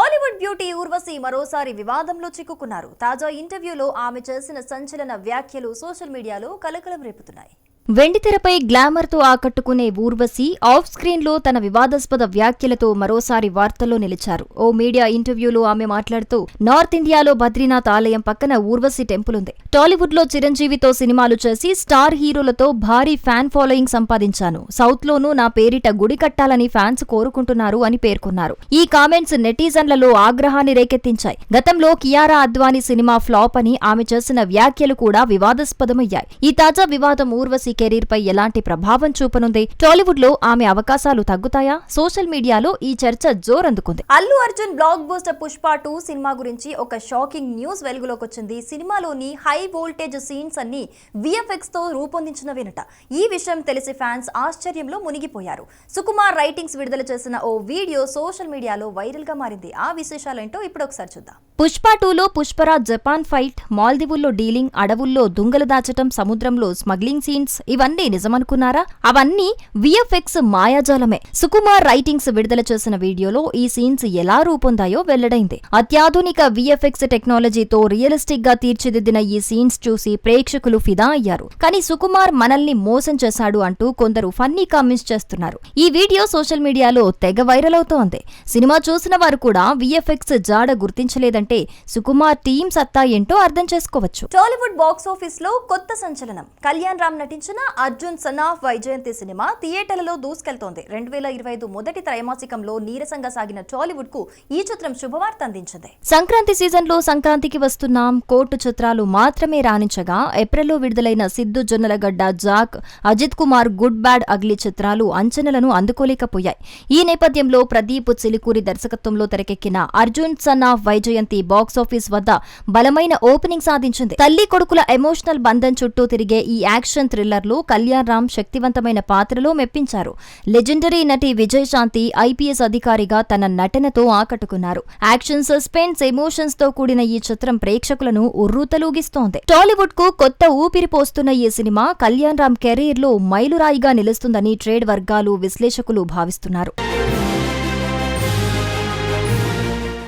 Tollywood beauty Urvashi మరోసారి వివాదంలో చిక్కుకున్నారు. తాజా ఇంటర్వ్యూలో ఆమె చేసిన సంచలన వ్యాఖ్యలు సోషల్ మీడియాలో కలకలం రేపుతున్నాయి. వెండితెరపై గ్లామర్ తో ఆకట్టుకునే ఊర్వశి ఆఫ్ స్క్రీన్ లో తన వివాదాస్పద వ్యాఖ్యలతో మరోసారి వార్తల్లో నిలిచారు. ఓ మీడియా ఇంటర్వ్యూలో ఆమె మాట్లాడుతూ, నార్త్ ఇండియాలో బద్రీనాథ్ ఆలయం పక్కన ఊర్వశి టెంపుల్ ఉంది. టాలీవుడ్ లో చిరంజీవితో సినిమాలు చేసి స్టార్ హీరోలతో భారీ ఫ్యాన్ ఫాలోయింగ్ సంపాదించాను. సౌత్ లోనూ నా పేరిట గుడి కట్టాలని ఫ్యాన్స్ కోరుకుంటున్నారు అని పేర్కొన్నారు. ఈ కామెంట్స్ నెటిజన్లలో ఆగ్రహాన్ని రేకెత్తించాయి. గతంలో కియారా అద్వానీ సినిమా ఫ్లాప్ అని ఆమె చేసిన వ్యాఖ్యలు కూడా వివాదాస్పదమయ్యాయి. ఈ తాజా వివాదం ఊర్వశి కెరీర్ పై ఎలాంటి ప్రభావం చూపనుంది? టాలీవుడ్ లో ఆమె అవకాశాలు తగ్గుతాయా? సోషల్ మీడియాలో ఈ చర్చ జోరందుకుంది. అల్లు అర్జున్ బ్లాక్ బస్టర్ పుష్ప 2 సినిమా గురించి ఒక షాకింగ్ న్యూస్ వెలుగులోకొచ్చింది. సినిమాలోని హై వోల్టేజ్ సీన్స్ అన్ని విఎఫ్ఎక్స్ తో రూపొందించినవేనట. ఈ విషయం తెలిసి ఫ్యాన్స్ ఆశ్చర్యంలో మునిగిపోయారు. సుకుమార్ రైటింగ్స్ విడుదల చేసిన ఓ వీడియో సోషల్ మీడియాలో వైరల్ గా మారింది. ఆ విశేషాలేంటో ఇప్పుడు ఒకసారి చూద్దాం. పుష్ప 2లో పుష్పరాజ్ జపాన్ ఫైట్, మాల్దీవుల్లో డీలింగ్, అడవుల్లో దుంగలు దాచటం, సముద్రంలో స్మగ్లింగ్ సీన్స్ ఇవన్నీ నిజమనుకున్నారా? అవన్నీ విఎఫ్ఎక్స్ మాయాజాలమే. సుకుమార్ రైటింగ్స్ విడుదల చేసిన వీడియోలో ఈ సీన్స్ ఎలా రూపొందాయో వెల్లడైంది. అత్యాధునిక విఎఫ్ఎక్స్ టెక్నాలజీతో రియలిస్టిక్ గా తీర్చిదిద్దిన ఈ సీన్స్ చూసి ప్రేక్షకులు ఫిదా అయ్యారు. కానీ సుకుమార్ మనల్ని మోసం చేశాడు అంటూ కొందరు ఫన్నీ కామెంట్స్ చేస్తున్నారు. ఈ వీడియో సోషల్ మీడియాలో తెగ వైరల్ అవుతోంది. సినిమా చూసిన వారు కూడా విఎఫ్ఎక్స్ జాడ గుర్తించలేదంటే సుకుమార్ టీం సత్తా ఏంటో అర్థం చేసుకోవచ్చు. టాలీవుడ్ బాక్స్ ఆఫీస్ లో కొత్త సంచలనం. కళ్యాణ్ రామ్ నటించిన Arjun son of Vyjayanthi cinema థియేటర్లలో దూసుకెళ్తోంది. 2025 మొదటి త్రైమాసికంలో నీరసంగా సాగిన టాలీవుడ్ కు ఈ చిత్రం శుభవార్త అందించింది. సంక్రాంతి సీజన్ లో సంక్రాంతికి వస్తున్నాం కోర్టు చిత్రాలు మాత్రమే రాణించగా, ఏప్రిల్లో విడుదలైన Siddu Jonnalagadda, Jack, Ajith Kumar good bad ugly చిత్రాలు అంచనాలను అందుకోలేకపోయాయి. ఈ నేపథ్యంలో ప్రదీప్ చిలికూరి దర్శకత్వంలో తెరకెక్కిన Arjun son of Vyjayanthi box office వద్ద బలమైన ఓపెనింగ్ సాధించింది. తల్లి కొడుకుల ఎమోషనల్ బంధం చుట్టూ తిరిగే ఈ యాక్షన్ థ్రిల్లర్ లో కళ్యాణ్ రామ్ శక్తివంతమైన పాత్రలో మెప్పించారు. లెజెండరీ నటి విజయశాంతి ఐపీఎస్ అధికారిగా తన నటనతో ఆకట్టుకున్నారు. యాక్షన్, సస్పెన్స్, ఎమోషన్స్ తో కూడిన ఈ చిత్రం ప్రేక్షకులను ఉర్రూతలూగిస్తోంది. టాలీవుడ్ కు కొత్త ఊపిరి పోస్తున్న ఈ సినిమా కళ్యాణ్ రామ్ కెరీర్ లో మైలురాయిగా నిలుస్తుందని ట్రేడ్ వర్గాలు, విశ్లేషకులు భావిస్తున్నారు.